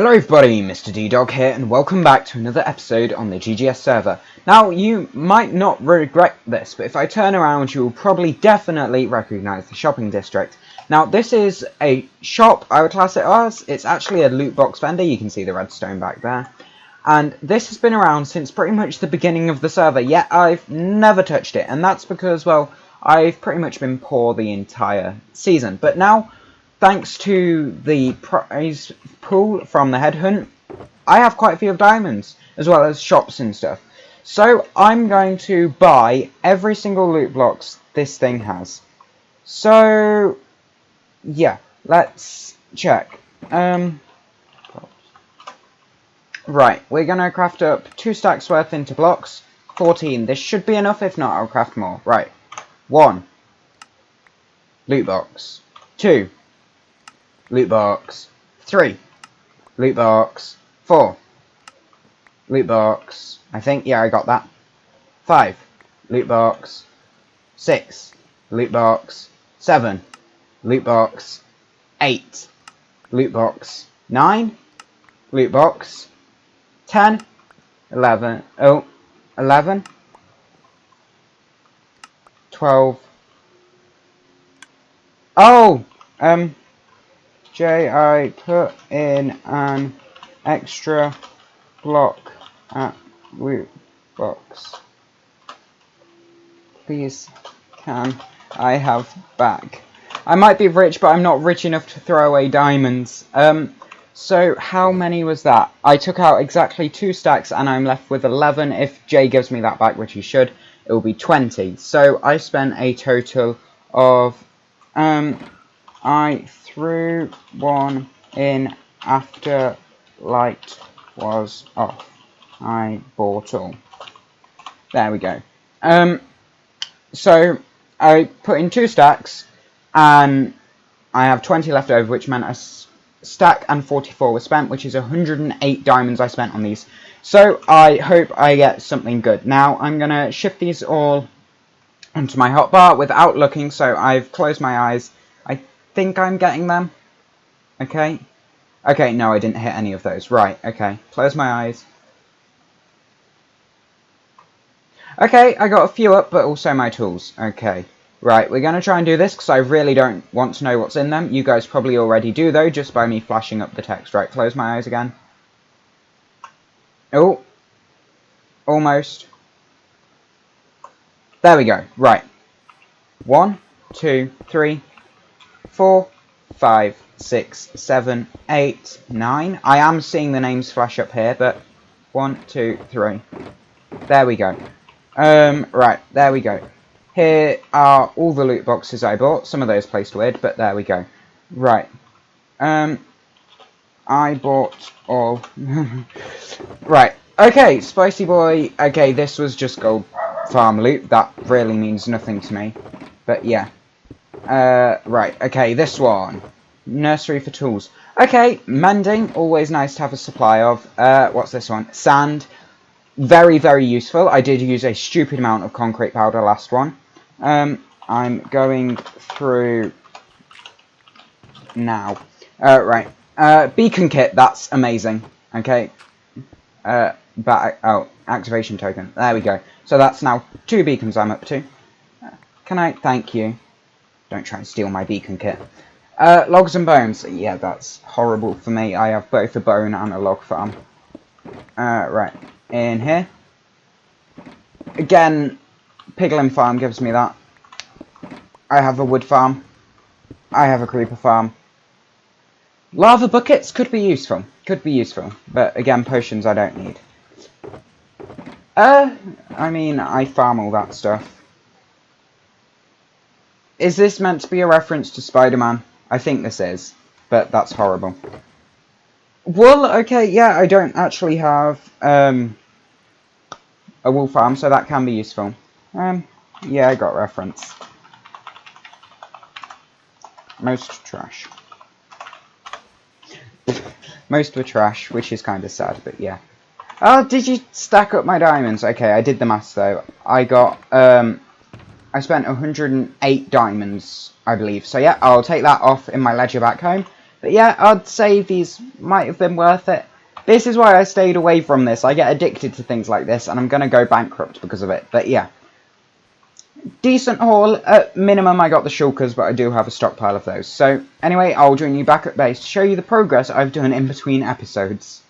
Hello everybody, Mr. D-Dog here, and welcome back to another episode on the GGS server. Now, you might not regret this, but if I turn around, you'll probably definitely recognise the shopping district. Now, this is a shop, I would class it as. It's actually a loot box vendor, you can see the redstone back there. And this has been around since pretty much the beginning of the server, yet I've never touched it. And that's because, well, I've pretty much been poor the entire season. But now, thanks to the prize pool from the headhunt, I have quite a few of diamonds, as well as shops and stuff. So I'm going to buy every single loot box this thing has. So, yeah, let's check. Right, we're going to craft up 2 stacks worth into blocks. 14. This should be enough, if not I'll craft more. Right, 1. Loot box. 2. Loot box. 3. Loot box. 4. Loot box. I think, yeah, I got that. 5. Loot box. 6. Loot box. 7. Loot box. 8. Loot box. 9. Loot box. 10. 11. Oh, 11. 12. Oh! I put in an extra block at loot box. Please, can I have back? I might be rich, but I'm not rich enough to throw away diamonds. So how many was that? I took out exactly 2 stacks and I'm left with 11. If Jay gives me that back, which he should, it will be 20. So I spent a total of, I threw one in after light was off. I bought all. There we go. So I put in 2 stacks and I have 20 left over, which meant a stack and 44 was spent, which is 108 diamonds I spent on these. So I hope I get something good. Now I'm going to shift these all onto my hotbar without looking, so I've closed my eyes. I think I'm getting them. Okay. Okay, no, I didn't hit any of those. Right, okay. Close my eyes. Okay, I got a few up, but also my tools. Okay. Right, we're going to try and do this, because I really don't want to know what's in them. You guys probably already do, though, just by me flashing up the text. Right, close my eyes again. Oh. Almost. There we go. Right. 1, 2, 3, 4, 5, 6, 7, 8, 9. I am seeing the names flash up here, but 1, 2, 3. There we go. Right, there we go. Here are all the loot boxes I bought. Some of those placed weird, but there we go. Right. I bought all. Right. Okay, Spicy Boy. Okay, this was just gold farm loot. That really means nothing to me. But yeah. Right. Okay, this one. Nursery for tools. Okay, mending. Always nice to have a supply of. What's this one? Sand. Very, very useful. I did use a stupid amount of concrete powder last one. I'm going through now. Right. Beacon kit. That's amazing. Okay. Activation token. There we go. So that's now 2 beacons I'm up to. Can I? Thank you. Don't try and steal my beacon kit. Logs and bones. Yeah, that's horrible for me. I have both a bone and a log farm. Right. In here. Again, piglin farm gives me that. I have a wood farm. I have a creeper farm. Lava buckets could be useful. Could be useful. But again, potions I don't need. I mean, I farm all that stuff. Is this meant to be a reference to Spider-Man? I think this is. But that's horrible. Wool, okay, yeah, I don't actually have a wool farm, so that can be useful. Yeah, I got reference. Most trash. Most were trash, which is kind of sad, but yeah. Oh, did you stack up my diamonds? Okay, I did the maths though. I got, I spent 108 diamonds, I believe. So yeah, I'll take that off in my ledger back home. But yeah, I'd say these might have been worth it. This is why I stayed away from this. I get addicted to things like this, and I'm going to go bankrupt because of it. But yeah. Decent haul. At minimum, I got the shulkers, but I do have a stockpile of those. So anyway, I'll join you back at base to show you the progress I've done in between episodes.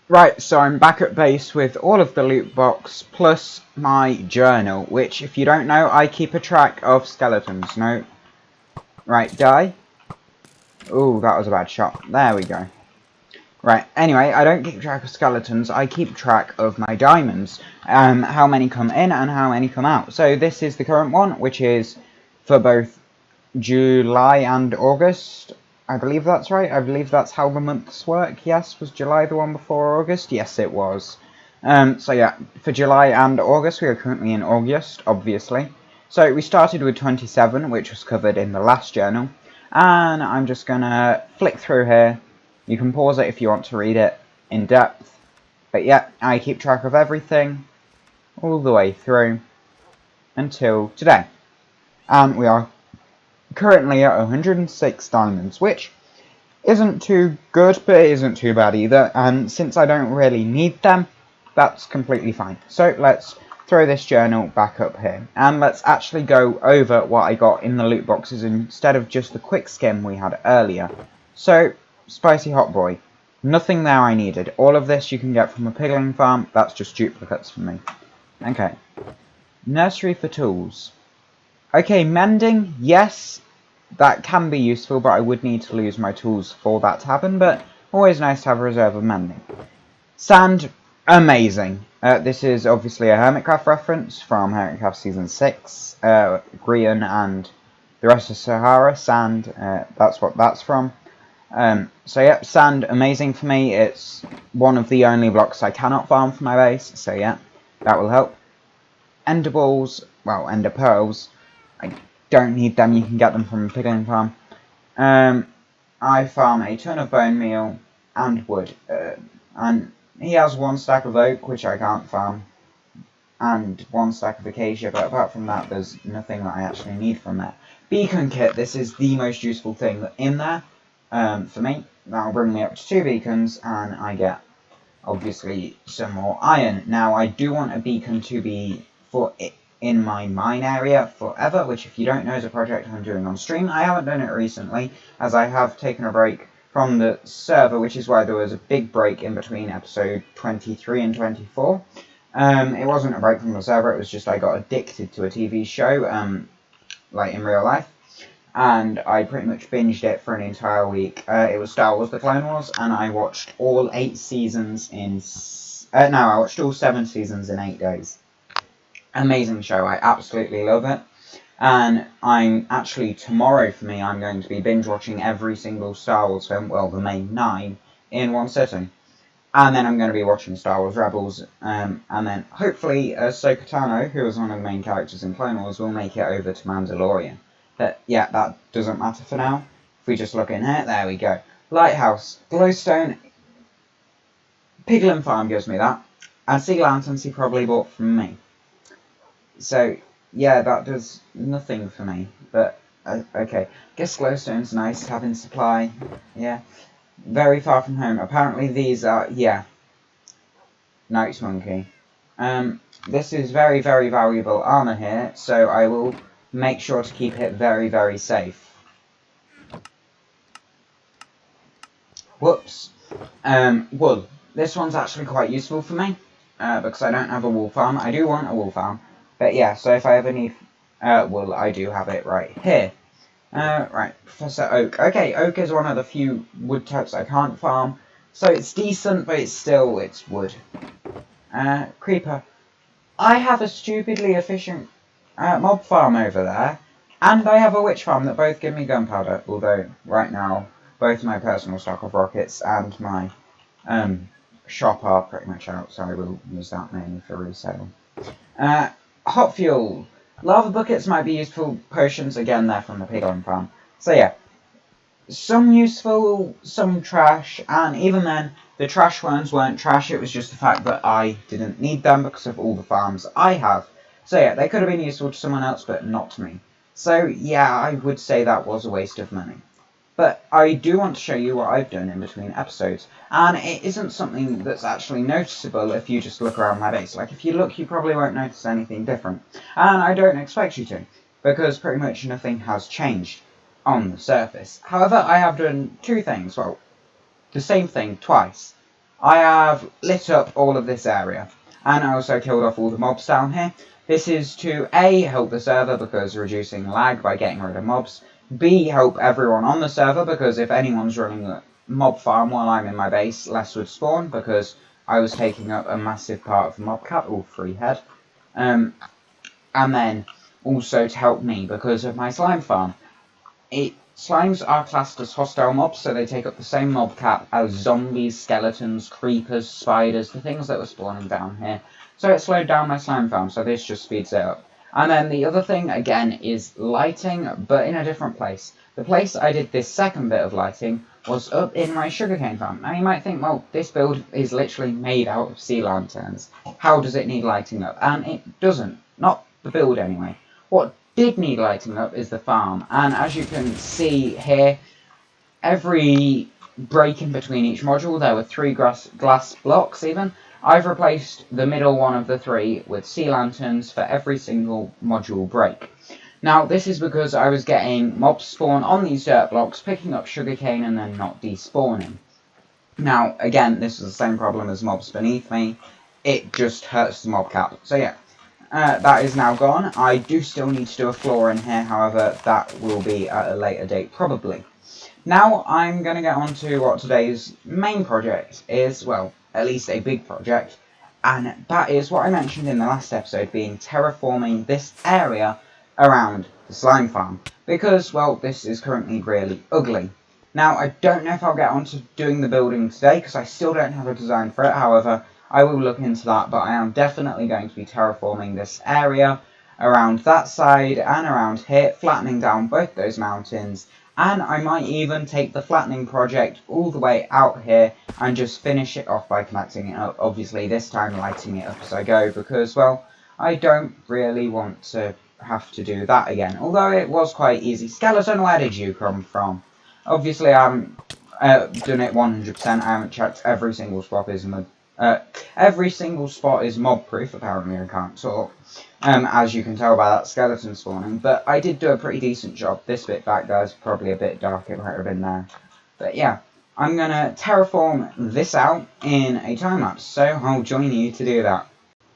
Right, so I'm back at base with all of the loot box plus my journal, which, if you don't know, I keep a track of skeletons. No. Right, die. Ooh, that was a bad shot. There we go. Right, anyway, I don't keep track of skeletons, I keep track of my diamonds. How many come in and how many come out. So this is the current one, which is for both July and August. I believe that's right. I believe that's how the months work. Yes, was July the one before August? Yes, it was. So yeah, for July and August, we are currently in August, obviously. So we started with 27, which was covered in the last journal. And I'm just going to flick through here. You can pause it if you want to read it in depth. But yeah, I keep track of everything all the way through until today. And we are currently at 106 diamonds, which isn't too good, but it isn't too bad either. And since I don't really need them, that's completely fine. So let's throw this journal back up here. And let's actually go over what I got in the loot boxes instead of just the quick skim we had earlier. So, Spicy Hot Boy. Nothing there I needed. All of this you can get from a piglin farm. That's just duplicates for me. Okay. Nursery for tools. Okay, mending, yes, that can be useful, but I would need to lose my tools for that to happen, but always nice to have a reserve of mending. Sand, amazing. This is obviously a Hermitcraft reference from Hermitcraft Season 6. Grian and the rest of Sahara, sand, that's what that's from. So yeah, sand, amazing for me. It's one of the only blocks I cannot farm for my base, so yeah, that will help. Ender balls, well, ender pearls, I don't need them, you can get them from a piglin farm. I farm a ton of bone meal and wood, and he has one stack of oak, which I can't farm, and one stack of acacia, but apart from that, there's nothing that I actually need from there. Beacon kit, this is the most useful thing in there, for me. That'll bring me up to 2 beacons, and I get, obviously, some more iron. Now, I do want a beacon to be for in my mine area forever, which, if you don't know, is a project I'm doing on stream. I haven't done it recently, as I have taken a break from the server, which is why there was a big break in between episode 23 and 24. It wasn't a break from the server, it was just I got addicted to a TV show, like in real life, and I pretty much binged it for an entire week. It was Star Wars The Clone Wars, and I watched all 8 seasons in... no, I watched all 7 seasons in 8 days. Amazing show, I absolutely love it. And I'm actually, tomorrow for me, I'm going to be binge watching every single Star Wars film, well, the main 9, in one sitting. And then I'm going to be watching Star Wars Rebels, and then hopefully Ahsoka Tano, who is one of the main characters in Clone Wars, will make it over to Mandalorian. But yeah, that doesn't matter for now. If we just look in here, there we go. Lighthouse, glowstone, piglin farm gives me that, and sea lanterns he probably bought from me. So yeah, that does nothing for me, but okay. Guess glowstone's nice, having supply, yeah. Very far from home. Apparently these are, yeah, Night's Monkey. This is very, very valuable armor here, so I will make sure to keep it very, very safe. Whoops. Wool. This one's actually quite useful for me, because I don't have a wool farm. I do want a wool farm, but yeah, so if I ever need wool, I do have it right here. Right, Professor Oak. Okay, Oak is one of the few wood types I can't farm, so it's decent, but it's wood. Creeper. I have a stupidly efficient mob farm over there, and I have a witch farm that both give me gunpowder, although right now both my personal stock of rockets and my shop are pretty much out, so I will use that mainly for resale. Hot fuel. Lava buckets might be useful potions, again they're from the piglin farm. So yeah, some useful, some trash, and even then, the trash ones weren't trash, it was just the fact that I didn't need them because of all the farms I have. So yeah, they could have been useful to someone else, but not to me. So yeah, I would say that was a waste of money. But I do want to show you what I've done in between episodes, and it isn't something that's actually noticeable if you just look around my base. Like, if you look, you probably won't notice anything different, and I don't expect you to, because pretty much nothing has changed on the surface. However, I have done two things, well, the same thing twice. I have lit up all of this area, and I also killed off all the mobs down here. This is to A, help the server because reducing lag by getting rid of mobs, B, help everyone on the server because if anyone's running a mob farm while I'm in my base, less would spawn because I was taking up a massive part of the mob cap, all 3 head. And then also to help me because of my slime farm. Slimes are classed as hostile mobs, so they take up the same mob cap as zombies, skeletons, creepers, spiders, the things that were spawning down here. So it slowed down my slime farm, so this just speeds it up. And then the other thing, again, is lighting, but in a different place. The place I did this second bit of lighting was up in my sugarcane farm. Now you might think, well, this build is literally made out of sea lanterns. How does it need lighting up? And it doesn't. Not the build, anyway. What did need lighting up is the farm, and as you can see here, every break in between each module, there were 3 glass blocks even. I've replaced the middle one of the 3 with sea lanterns for every single module break. Now this is because I was getting mobs spawn on these dirt blocks, picking up sugarcane and then not despawning. Now again, this is the same problem as mobs beneath me, it just hurts the mob cap, so yeah. That is now gone. I do still need to do a floor in here, however, that will be at a later date, probably. Now, I'm going to get on to what today's main project is, well, at least a big project, and that is what I mentioned in the last episode, being terraforming this area around the slime farm, because, well, this is currently really ugly. Now, I don't know if I'll get on to doing the building today, because I still don't have a design for it, however, I will look into that, but I am definitely going to be terraforming this area around that side and around here, flattening down both those mountains, and I might even take the flattening project all the way out here and just finish it off by connecting it up, obviously this time lighting it up as I go, because, well, I don't really want to have to do that again, although it was quite easy. Skeleton, where did you come from? Obviously I haven't done it 100%, I haven't checked every single spot is mob proof, apparently I can't talk, as you can tell by that skeleton spawning, but I did do a pretty decent job. This bit back there is probably a bit dark, it might have been there, but yeah, I'm gonna terraform this out in a time-lapse, so I'll join you to do that.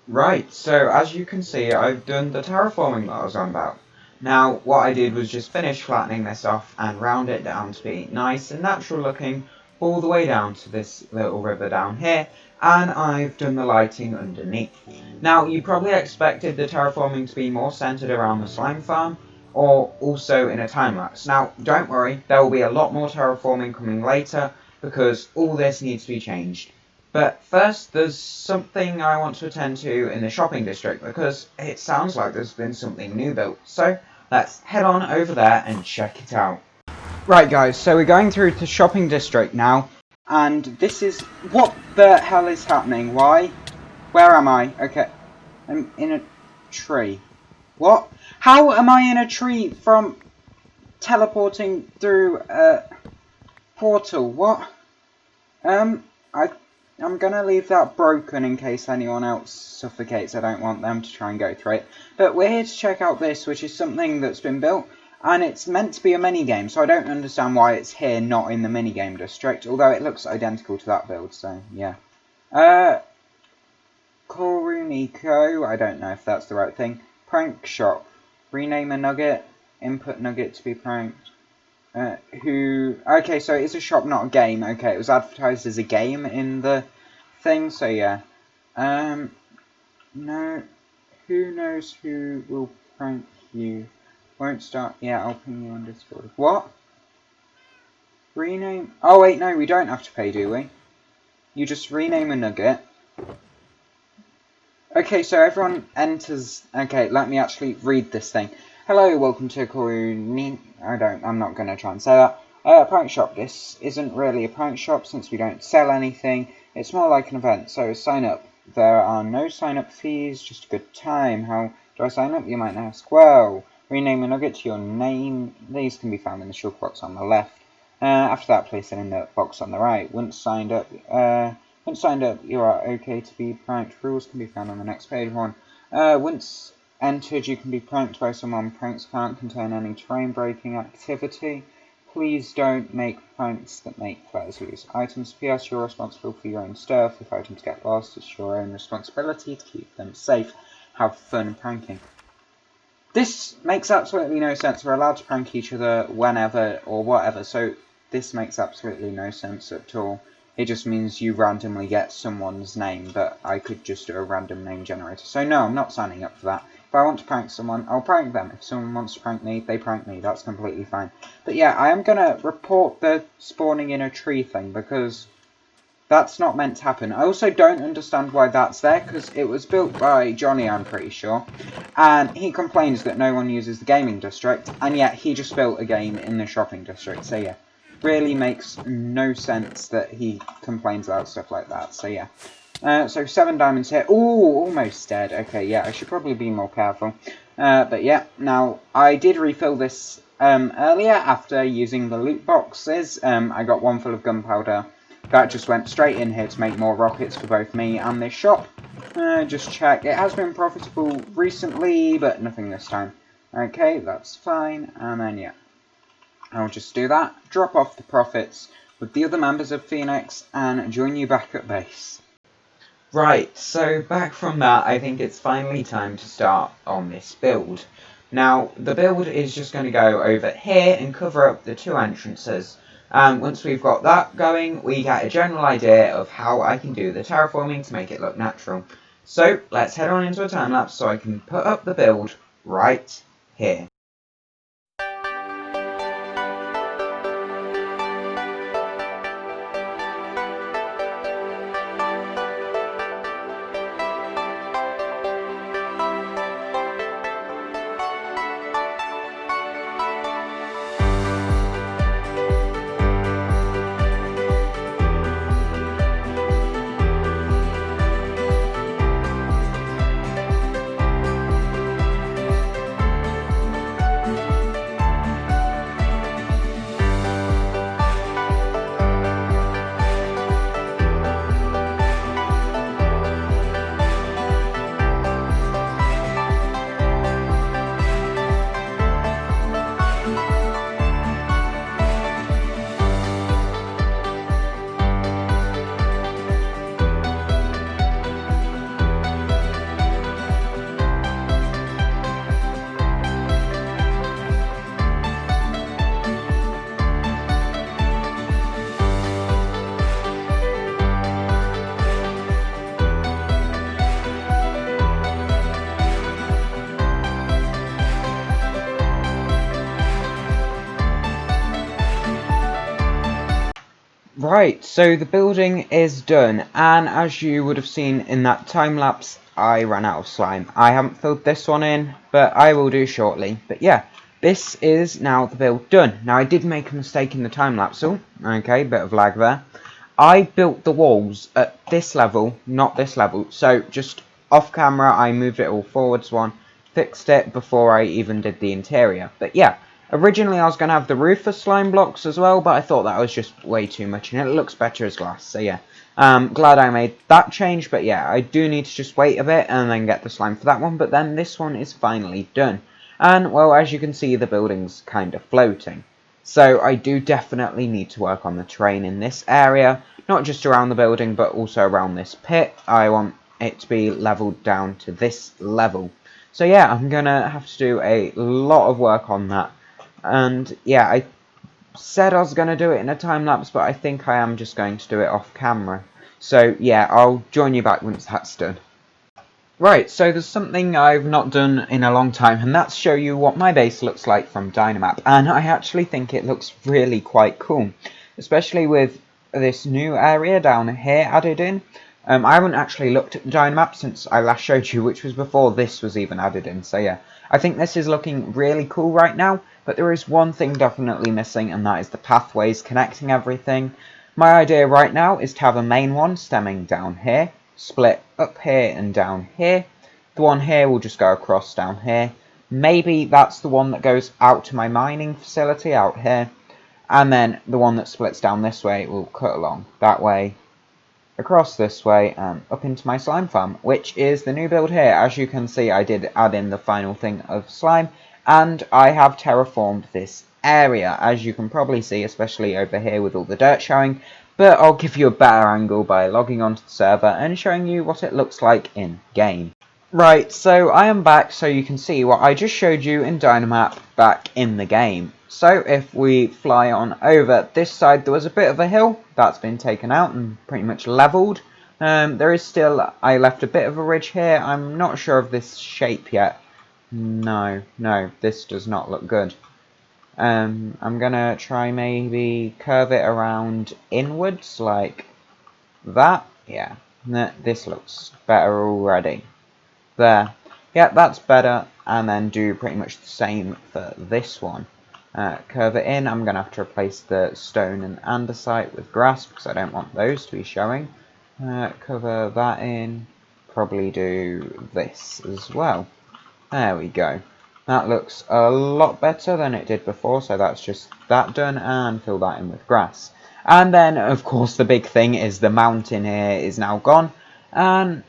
Right, so as you can see, I've done the terraforming that I was on about. Now, what I did was just finish flattening this off and round it down to be nice and natural looking all the way down to this little river down here, and I've done the lighting underneath. Now, you probably expected the terraforming to be more centered around the slime farm, or also in a time-lapse. Now, don't worry, there will be a lot more terraforming coming later, because all this needs to be changed. But first, there's something I want to attend to in the shopping district, because it sounds like there's been something new built. So, let's head on over there and check it out. Right guys, so we're going through the shopping district now, and this is... What the hell is happening? Why? Where am I? Okay, I'm in a tree. What? How am I in a tree from teleporting through a portal? What? I'm gonna leave that broken in case anyone else suffocates. I don't want them to try and go through it. But we're here to check out this, which is something that's been built, and it's meant to be a minigame, so I don't understand why it's here, not in the minigame district, although it looks identical to that build, so yeah. Koruniko, I don't know if that's the right thing. Prank shop. Rename a nugget. Input nugget to be pranked. Okay, so it's a shop, not a game. Okay, it was advertised as a game in the thing, so yeah. No, who knows who will prank you? Won't start, yeah, I'll ping you on Discord. What? Rename, oh wait, no, we don't have to pay, do we? You just rename a nugget. Okay, so everyone enters, okay, let me actually read this thing. Hello, welcome to Koruni. I'm not going to try and say that. Prank shop. This isn't really a prank shop since we don't sell anything. It's more like an event, so sign up. There are no sign-up fees, just a good time. How do I sign up, you might ask? Well, rename a nugget to your name. These can be found in the shulk box on the left. After that, place it in the box on the right. Once signed up, you are okay to be pranked. Rules can be found on the next page. Once entered, you can be pranked by someone. Pranks can't contain any terrain-breaking activity. Please don't make pranks that make players lose items. PS, you're responsible for your own stuff. If items get lost, it's your own responsibility to keep them safe. Have fun pranking. This makes absolutely no sense. We're allowed to prank each other whenever or whatever, so this makes absolutely no sense at all. It just means you randomly get someone's name, but I could just do a random name generator. So no, I'm not signing up for that. If I want to prank someone, I'll prank them. If someone wants to prank me, they prank me. That's completely fine. But yeah, I am going to report the spawning in a tree thing, because that's not meant to happen. I also don't understand why that's there, because it was built by Johnny, I'm pretty sure. And he complains that no one uses the gaming district, and yet he just built a game in the shopping district. So yeah, really makes no sense that he complains about stuff like that. So yeah. So 7 diamonds here. Ooh, almost dead. Okay, yeah, I should probably be more careful. But yeah, now, I did refill this earlier after using the loot boxes. I got one full of gunpowder. That just went straight in here to make more rockets for both me and this shop. Just check. It has been profitable recently, but nothing this time. Okay, that's fine. And then, yeah, I'll just do that. Drop off the profits with the other members of Phoenix and join you back at base. Right, so back from that, I think it's finally time to start on this build. Now, the build is just going to go over here and cover up the 2 entrances. Once we've got that going, we get a general idea of how I can do the terraforming to make it look natural. So, let's head on into a time-lapse so I can put up the build right here. Right, so the building is done, and as you would have seen in that time lapse, I ran out of slime. I haven't filled this one in, but I will do shortly. But yeah, this is now the build done. Now I did make a mistake in the time lapse, okay, bit of lag there. I built the walls at this level, not this level, so just off camera I moved it all forwards one, fixed it before I even did the interior. But yeah. Originally I was going to have the roof for slime blocks as well, but I thought that was just way too much, and it looks better as glass, so yeah. Glad I made that change, but yeah, I do need to just wait a bit and then get the slime for that one, but then this one is finally done. And, well, as you can see, the building's kind of floating. So I do definitely need to work on the terrain in this area, not just around the building, but also around this pit. I want it to be leveled down to this level. So yeah, I'm going to have to do a lot of work on that. And yeah, I said I was going to do it in a time-lapse, but I think I am just going to do it off camera. So yeah, I'll join you back once that's done. Right, so there's something I've not done in a long time, and that's show you what my base looks like from Dynamap. And I actually think it looks really quite cool, especially with this new area down here added in. I haven't actually looked at the Dynamap since I last showed you, which was before this was even added in, so yeah. I think this is looking really cool right now, but there is one thing definitely missing, and that is the pathways connecting everything. My idea right now is to have a main one stemming down here, split up here and down here. The one here will just go across down here. Maybe that's the one that goes out to my mining facility out here. and then the one that splits down this way will cut along that way, across this way, and up into my slime farm, which is the new build here. As you can see, I did add in the final thing of slime, and I have terraformed this area, as you can probably see, especially over here with all the dirt showing, but I'll give you a better angle by logging onto the server and showing you what it looks like in game. Right, so I am back so you can see what I just showed you in Dynamap back in the game. So if we fly on over this side, there was a bit of a hill that's been taken out and pretty much leveled. There is still, I left a bit of a ridge here. I'm not sure of this shape yet. No, this does not look good. I'm gonna try maybe curve it around inwards like that. Yeah, this looks better already. There. Yeah, that's better. And then do pretty much the same for this one. Curve it in. I'm going to have to replace the stone and andesite with grass because I don't want those to be showing. Cover that in. Probably do this as well. There we go. That looks a lot better than it did before, so that's just that done, and fill that in with grass. And then, of course, the big thing is the mountain here is now gone, and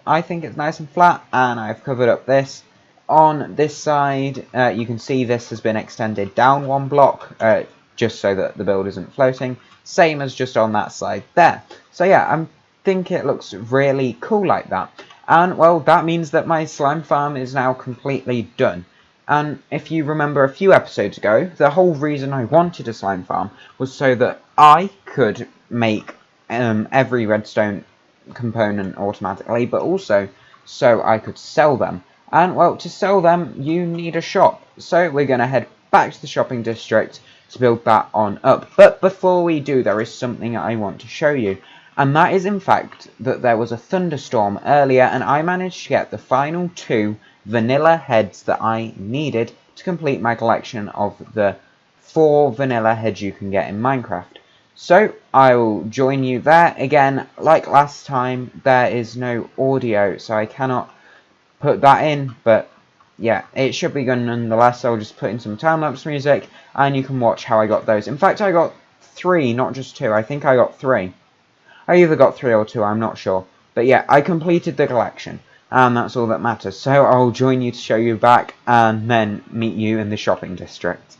I think it's nice and flat, and I've covered up this. On this side, you can see this has been extended down one block, just so that the build isn't floating, same as just on that side there. So yeah, I think it looks really cool like that. And well, that means that my slime farm is now completely done. And if you remember a few episodes ago, the whole reason I wanted a slime farm was so that I could make every redstone component automatically, but also so I could sell them. And well, to sell them, you need a shop. So we're going to head back to the shopping district to build that on up. But before we do, there is something I want to show you. And that is, in fact, that there was a thunderstorm earlier, and I managed to get the final 2 vanilla heads that I needed to complete my collection of the 4 vanilla heads you can get in Minecraft. So I will join you there. Again, like last time, there is no audio, so I cannot put that in, but yeah, it should be good nonetheless. I'll just put in some time-lapse music, and you can watch how I got those. In fact, I got 3, not just 2. I think I got 3. I either got 3 or 2, I'm not sure. But yeah, I completed the collection, and that's all that matters. So I'll join you to show you back, and then meet you in the shopping district.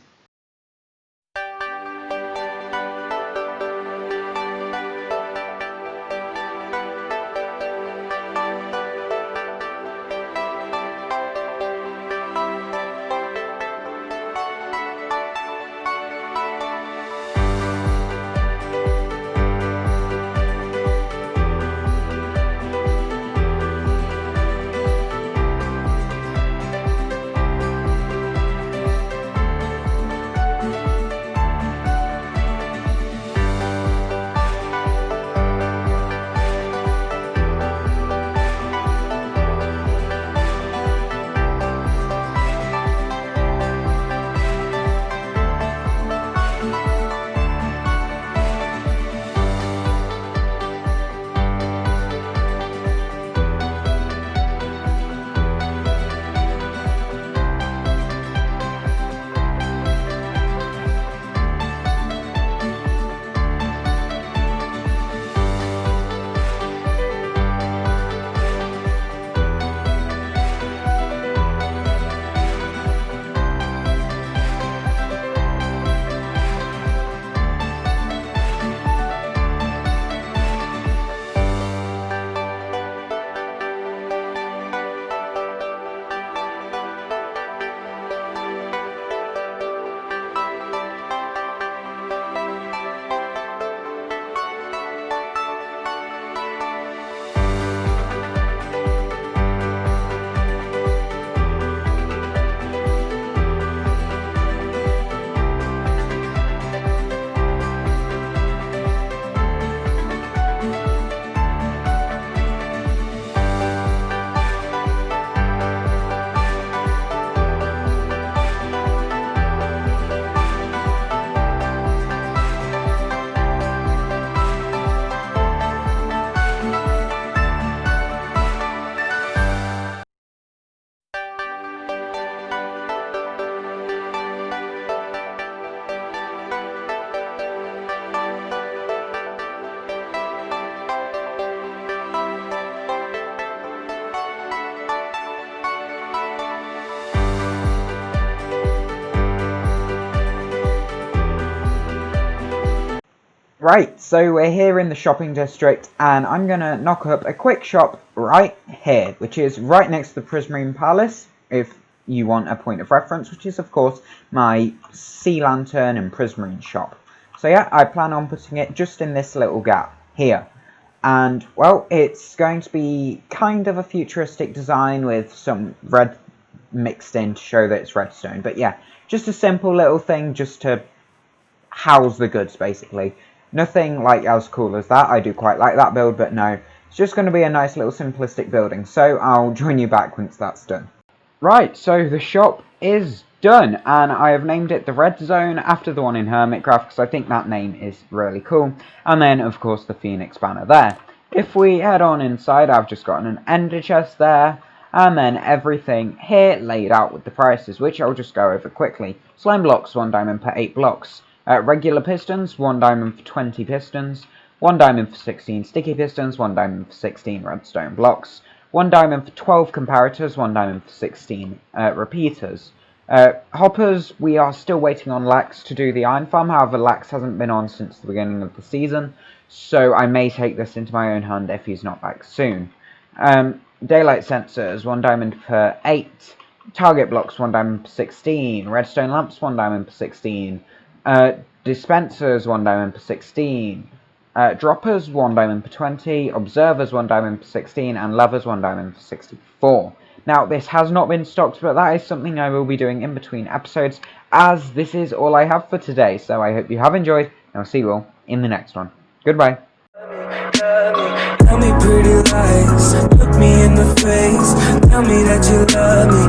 Right, so we're here in the shopping district, and I'm going to knock up a quick shop right here, which is right next to the Prismarine Palace, if you want a point of reference, which is, of course, my Sea Lantern and Prismarine shop. So yeah, I plan on putting it just in this little gap here. And, well, it's going to be kind of a futuristic design with some red mixed in to show that it's redstone. But yeah, just a simple little thing just to house the goods, basically. Nothing like as cool as that. I do quite like that build, but no. It's just going to be a nice little simplistic building, so I'll join you back once that's done. Right, so the shop is done, and I have named it the Red Zone after the one in Hermitcraft, because I think that name is really cool. And then, of course, the Phoenix banner there. If we head on inside, I've just got an ender chest there, and then everything here laid out with the prices, which I'll just go over quickly. Slime blocks, 1 diamond per 8 blocks. Regular pistons, 1 diamond for 20 pistons, 1 diamond for 16 sticky pistons, 1 diamond for 16 redstone blocks, 1 diamond for 12 comparators, 1 diamond for 16 repeaters. Hoppers, we are still waiting on Lax to do the iron farm, however Lax hasn't been on since the beginning of the season, so I may take this into my own hand if he's not back soon. Daylight sensors, 1 diamond per 8, target blocks, 1 diamond per 16, redstone lamps, 1 diamond per 16, dispensers, 1 diamond per 16, droppers, 1 diamond per 20, observers, 1 diamond per 16, and levers, 1 diamond per 64. Now, this has not been stocked, but that is something I will be doing in between episodes, as this is all I have for today, so I hope you have enjoyed, and I'll see you all in the next one. Goodbye. Tell me pretty lies, look me in the face, tell me that you love me.